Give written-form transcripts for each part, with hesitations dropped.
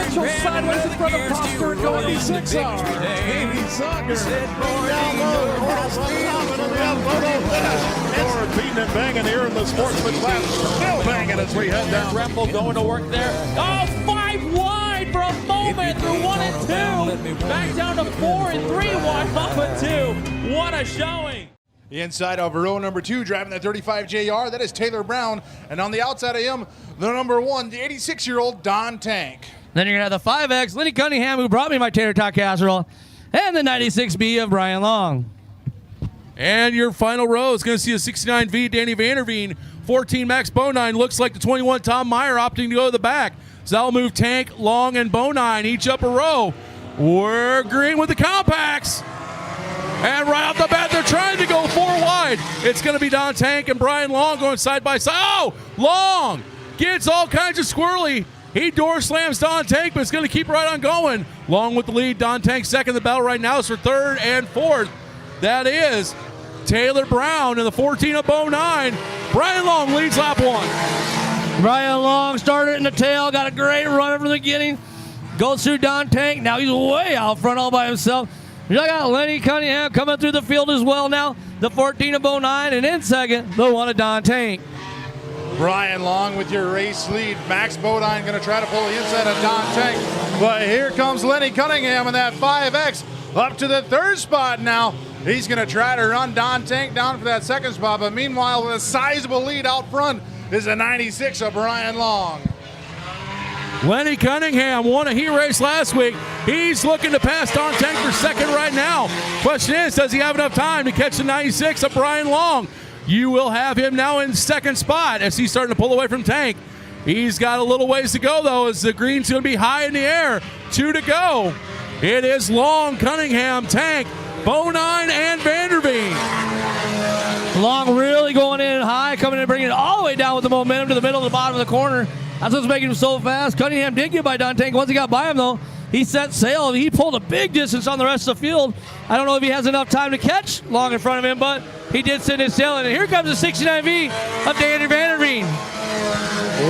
Mitchell sideways in front of Prosper and going to 6 hour. Amy Zucker down low. Forward beating and banging here in the sportsman class. Still banging as we head down. Rempel going to work there. Oh, 5 wide for a moment through 1 and 2. Back down to 4 and 3 wide off of 2. What a showing. Inside of row number 2, driving the 35 JR, that is Taylor Brown. And on the outside of him, the number 1, the 86-year-old Don Tank. Then you're going to have the 5X, Lenny Cunningham, who brought me my tater tot casserole, and the 96B of Brian Long. And your final row is going to see a 69V Danny Vanderveen, 14 Max Bonine. Looks like the 21 Tom Meyer opting to go to the back. So that'll move Tank, Long, and Bonine each up a row. We're green with the compacts. And right off the bat, they're trying to go 4 wide. It's going to be Don Tank and Brian Long going side by side. Oh, Long gets all kinds of squirrely. He door slams Don Tank, but it's going to keep right on going. Long with the lead. Don Tank second. The battle right now is for 3rd and 4th. That is Taylor Brown in the 14 of Bo 9. Brian Long leads lap 1. Brian Long started in the tail, got a great run from the beginning. Goes through Don Tank. Now he's way out front all by himself. You got Lenny Cunningham coming through the field as well now. The 14 of Bo 9, and in second, the 1 of Don Tank. Brian Long with your race lead. Max Bodine going to try to pull the inside of Don Tank. But here comes Lenny Cunningham in that 5X up to the 3rd spot now. He's going to try to run Don Tank down for that 2nd spot. But meanwhile, with a sizable lead out front is a 96 of Brian Long. Lenny Cunningham won a heat race last week. He's looking to pass Don Tank for 2nd right now. Question is, does he have enough time to catch the 96 of Brian Long? You will have him now in 2nd spot as he's starting to pull away from Tank. He's got a little ways to go, though, as the green's going to be high in the air. 2 to go. It is Long, Cunningham, Tank, Bo 9, and Vanderveen. Long really going in high, coming in and bringing it all the way down with the momentum to the middle of the bottom of the corner. That's what's making him so fast. Cunningham did get by Don Tank. Once he got by him, though, he set sail. He pulled a big distance on the rest of the field. I don't know if he has enough time to catch Long in front of him, but he did set his sail. And here comes the 69V of Danny Vanderveen.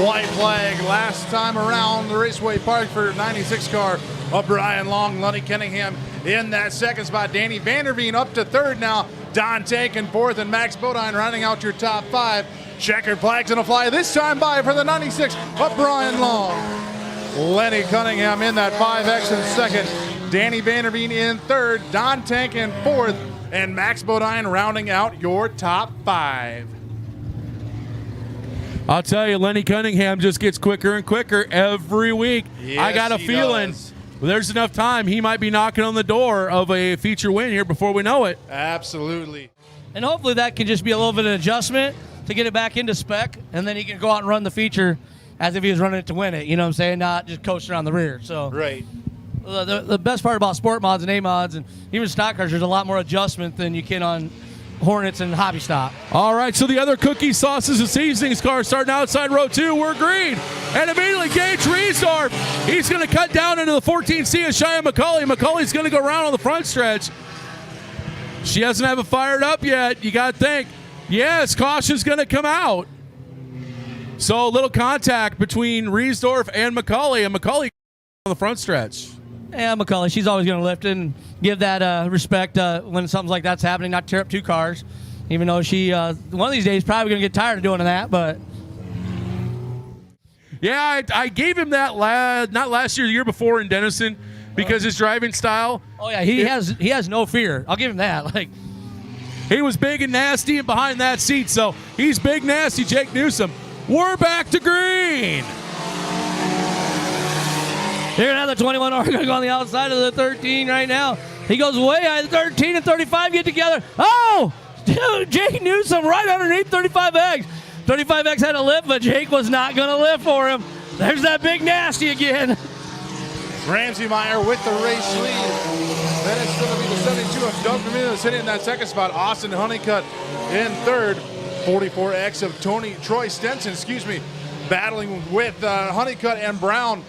White flag last time around the Raceway Park for 96 car of Brian Long. Lenny Cunningham in that 2nd spot. Danny Vanderveen up to 3rd now. Don Tank in 4th, and Max Bodine rounding out your top 5. Checkered flag's gonna fly this time by for the 96 of Brian Long. Lenny Cunningham in that 5X in 2nd. Danny Vanderveen in 3rd. Don Tank in 4th. And Max Bodine rounding out your top 5. I'll tell you, Lenny Cunningham just gets quicker and quicker every week. Yes, I got a feeling there's enough time he might be knocking on the door of a feature win here before we know it. Absolutely. And hopefully that can just be a little bit of an adjustment to get it back into spec, and then he can go out and run the feature as if he was running it to win it. You know what I'm saying? Not just coasting around the rear. So Right. The best part about sport mods and A mods and even stock cars, there's a lot more adjustment than you can on Hornets and hobby stock. All right, so the other cookies, sauces, and seasonings cars starting outside row 2. We're green. And immediately Gage Riesdorf, he's going to cut down into the 14C of Cheyenne McCauley. McCauley's going to go around on the front stretch. She doesn't have it fired up yet. You got to think, yes, caution's going to come out. So a little contact between Riesdorf and McCauley on the front stretch. Yeah, McCauley, she's always going to lift and give that respect when something like that's happening, not tear up 2 cars, even though she, one of these days, probably going to get tired of doing that, but. Yeah, I gave him that not last year, the year before in Denison, because his driving style. Oh, yeah, he has no fear. I'll give him that. Like, he was big and nasty and behind that seat, so he's big, nasty Jake Newsom. We're back to green. Here now the 21R going to go on the outside of the 13 right now. He goes way high. The 13 and 35 get together. Oh! Dude, Jake Newsom right underneath 35X. 35X had a lift, but Jake was not going to lift for him. There's that big nasty again. Ramsey Meyer with the race lead. Then it's going to be the 72 of Doug Bermuda sitting in that 2nd spot. Austin Honeycutt in 3rd. 44X of Troy Stenson, battling with Honeycutt and Brown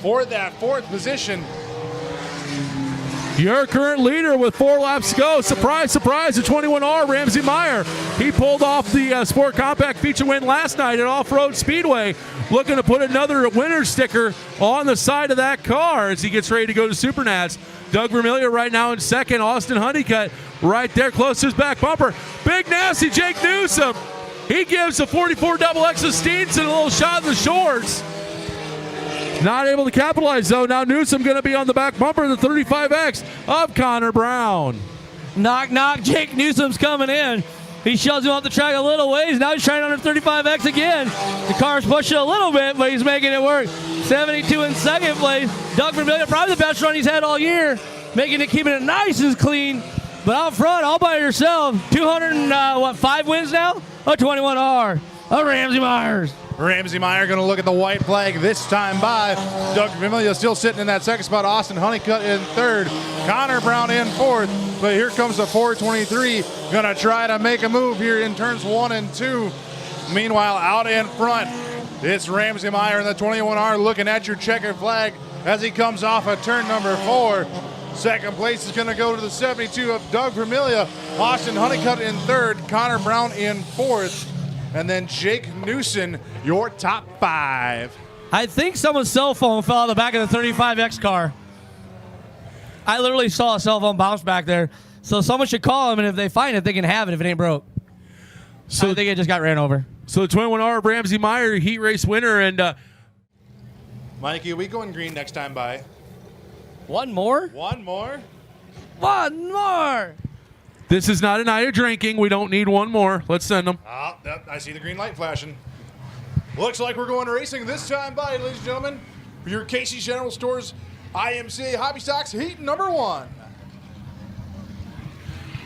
for that 4th position. Your current leader with 4 laps to go. Surprise, surprise, the 21R, Ramsey Meyer. He pulled off the Sport Compact feature win last night at Off-Road Speedway. Looking to put another winner sticker on the side of that car as he gets ready to go to Supernats. Doug Vermillion right now in second. Austin Honeycutt right there close to his back bumper. Big nasty Jake Newsom. He gives a 44 XX of Steenson a little shot in the shorts. Not able to capitalize, though. Now Newsom going to be on the back bumper of the 35X of Connor Brown. Knock, knock. Jake Newsom's coming in. He shoves him off the track a little ways. Now he's trying under 35X again. The car's pushing a little bit, but he's making it work. 72 in second place. Doug Vermillion, probably the best run he's had all year, keeping it nice and clean. But out front, all by yourself, 5 wins now? A 21R. A Ramsey Myers. Ramsey Meyer going to look at the white flag this time by. Doug Vermillion still sitting in that second spot. Austin Honeycutt in third. Connor Brown in fourth. But here comes the 423. Going to try to make a move here in turns 1 and 2. Meanwhile, out in front, it's Ramsey Meyer in the 21R looking at your checkered flag as he comes off of turn number 4. Second place is going to go to the 72 of Doug Vermillion. Austin Honeycutt in third. Connor Brown in fourth. And then Jake Newsom, your top 5. I think someone's cell phone fell out of the back of the 35X car. I literally saw a cell phone bounce back there. So someone should call them, and if they find it, they can have it if it ain't broke. So I think it just got ran over. So the 21R Ramsey Meyer, heat race winner. And Mikey, are we going green next time by? One more? One more? One more! this is not a night of drinking. We don't need one more. Let's send them. I see the green light flashing. Looks like we're going racing this time by, ladies and gentlemen, for your Casey's General Stores IMCA Hobby Stocks Heat number 1.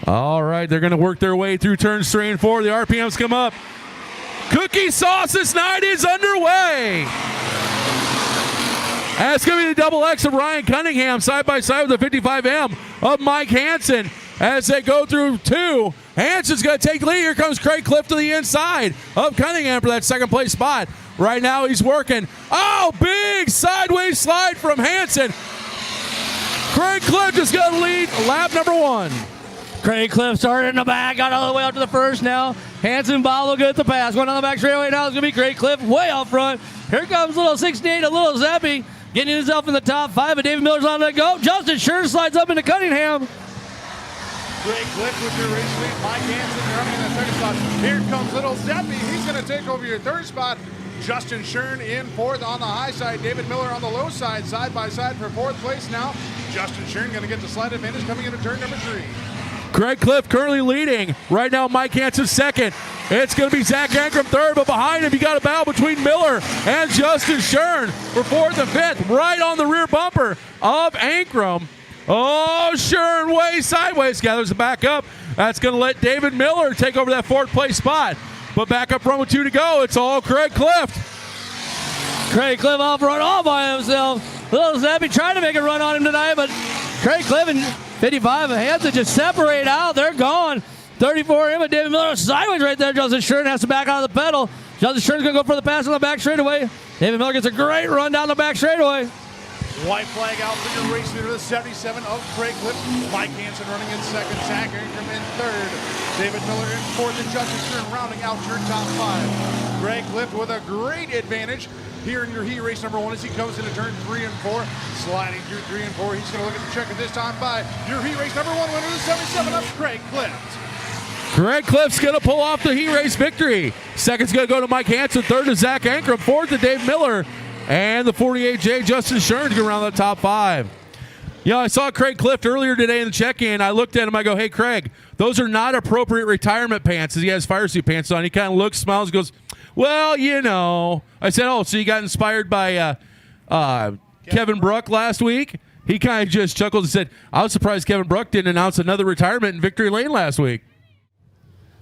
All right, they're going to work their way through turns 3 and 4. The RPMs come up. Cookie sauce this night is underway. And it's going to be the double X of Ryan Cunningham side by side with the 55M of Mike Hansen as they go through 2. Hansen's going to take the lead. Here comes Craig Cliff to the inside of Cunningham for that second place spot. Right now he's working. Oh, big sideways slide from Hansen. Craig Cliff just got to lead lap number 1. Craig Cliff started in the back, got all the way up to the first now. Hansen Bottle good at the pass. Going on the back straightaway now is going to be Craig Cliff way out front. Here comes little 68, a little Zeppy, getting himself in the top 5, but David Miller's on the go. Justin Schur slides up into Cunningham. Craig Cliff with your race lead. Mike Hansen running in the second spot. Here comes little Zeppy. He's going to take over your third spot. Justin Schurn in fourth on the high side. David Miller on the low side by side for fourth place now. Justin Schurn going to get the slight advantage coming into turn number 3. Craig Cliff currently leading. Right now, Mike Hansen second. It's going to be Zach Ankrum third, but behind him, you got a battle between Miller and Justin Schurn for fourth and fifth, right on the rear bumper of Ankrum. Oh, Schurn way sideways, gathers it back up. That's going to let David Miller take over that fourth place spot. But back up front with 2 to go. It's all Craig Cliff. Craig Cliff off run all by himself. Little Zeppy trying to make a run on him tonight, but Craig Cliff and 55 and Hansen just separate out. They're gone. 34 him and David Miller sideways right there. Justin Schurn has to back out of the pedal. Justin Schurn's going to go for the pass on the back straightaway. David Miller gets a great run down the back straightaway. White flag out for your race leader, the 77 of Craig Cliff. Mike Hansen running in second. Zach Ankrum in third. David Miller in fourth, and Justin Schurn rounding out your top 5. Craig Cliff with a great advantage here in your heat race number 1 as he comes into turn 3 and 4. Sliding through 3 and 4. He's going to look at the checker this time by your heat race number 1 winner, the 77 of Craig Cliff. Craig Cliff's going to pull off the heat race victory. Second's going to go to Mike Hansen. Third to Zach Ankrum. Fourth to Dave Miller. And the 48J, Justin Schurn, to go around the top 5. Yeah, I saw Craig Cliff earlier today in the check-in. I looked at him. I go, hey, Craig, those are not appropriate retirement pants. He has fire suit pants on. He kind of looks, smiles, goes, well, you know. I said, oh, so you got inspired by Kevin Bruck last week? He kind of just chuckled and said, I was surprised Kevin Bruck didn't announce another retirement in Victory Lane last week.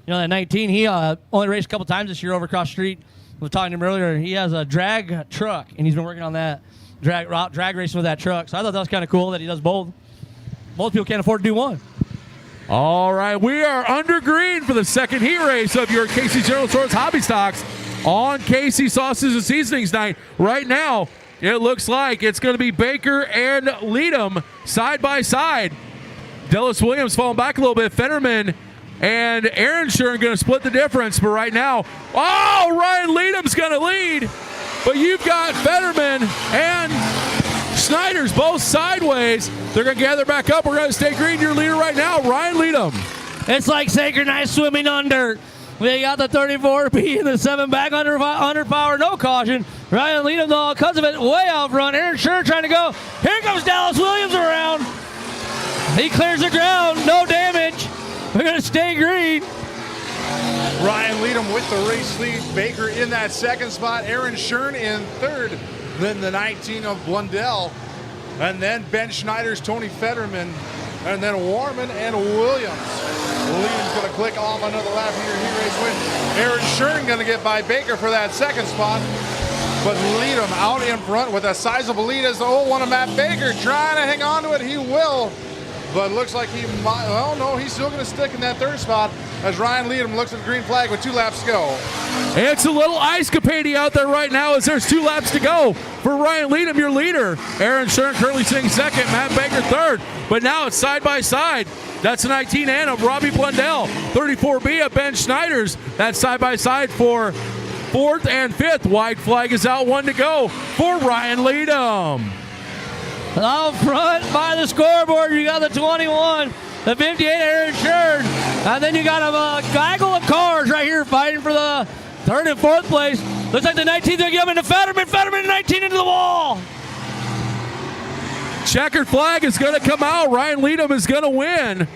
You know, at 19, he only raced a couple times this year over across the street. We were talking to him earlier. He has a drag truck, and he's been working on that, drag racing with that truck. So I thought that was kind of cool that he does both. Most people can't afford to do one. All right, we are under green for the second heat race of your Casey's General Stores Hobby Stocks on Casey Sauces and Seasonings night. Right now, it looks like it's going to be Baker and Leadham side by side. Dallas Williams falling back a little bit. Fetterman and Aaron Shern going to split the difference, but right now, oh, Ryan Leadham's going to lead, but you've got Fetterman and Snyder's both sideways. They're going to gather back up. We're going to stay green. Your leader right now, Ryan Leadham. It's like synchronized swimming under. We got the 34B and the 7 back under power, no caution. Ryan Leadham, though, because of it, way out front. Aaron Shern trying to go. Here comes Dallas Williams around. He clears the ground, no damage. We're going to stay green. Ryan Leadham with the race lead. Baker in that second spot. Aaron Shern in third. Then the 19 of Blundell. And then Ben Schneider's Tony Fetterman. And then Warman and Williams. Williams going to click off another lap here. He race win. Aaron Shern going to get by Baker for that second spot. But Leadham out in front with a sizable lead as the 01 of Matt Baker trying to hang on to it. He will. But looks like he might, well, no, he's still going to stick in that third spot as Ryan Leadham looks at the green flag with 2 laps to go. It's a little ice-capade out there right now as there's 2 laps to go for Ryan Leadham, your leader. Aaron Shern currently sitting second, Matt Baker third. But now it's side by side. That's the 19N of Robbie Blundell. 34B of Ben Schneider's. That's side by side for 4th and 5th. White flag is out, 1 to go for Ryan Leadham. Out front by the scoreboard, you got the 21, the 58, Aaron Shern. And then you got a gaggle of cars right here fighting for the 3rd and 4th place. Looks like the 19's going to give him to Fetterman. Fetterman 19 into the wall. Checkered flag is going to come out. Ryan Leadham is going to win.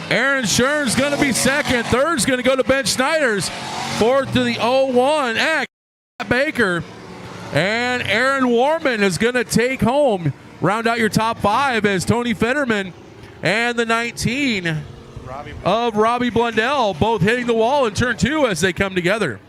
Aaron Shern's going to be second. Third's going to go to Ben Schneider's. 4th to the 01, Baker. And Aaron Warman is going to take home. Round out your top 5 as Tony Fetterman and the 19 of Robbie Blundell both hitting the wall in turn 2 as they come together.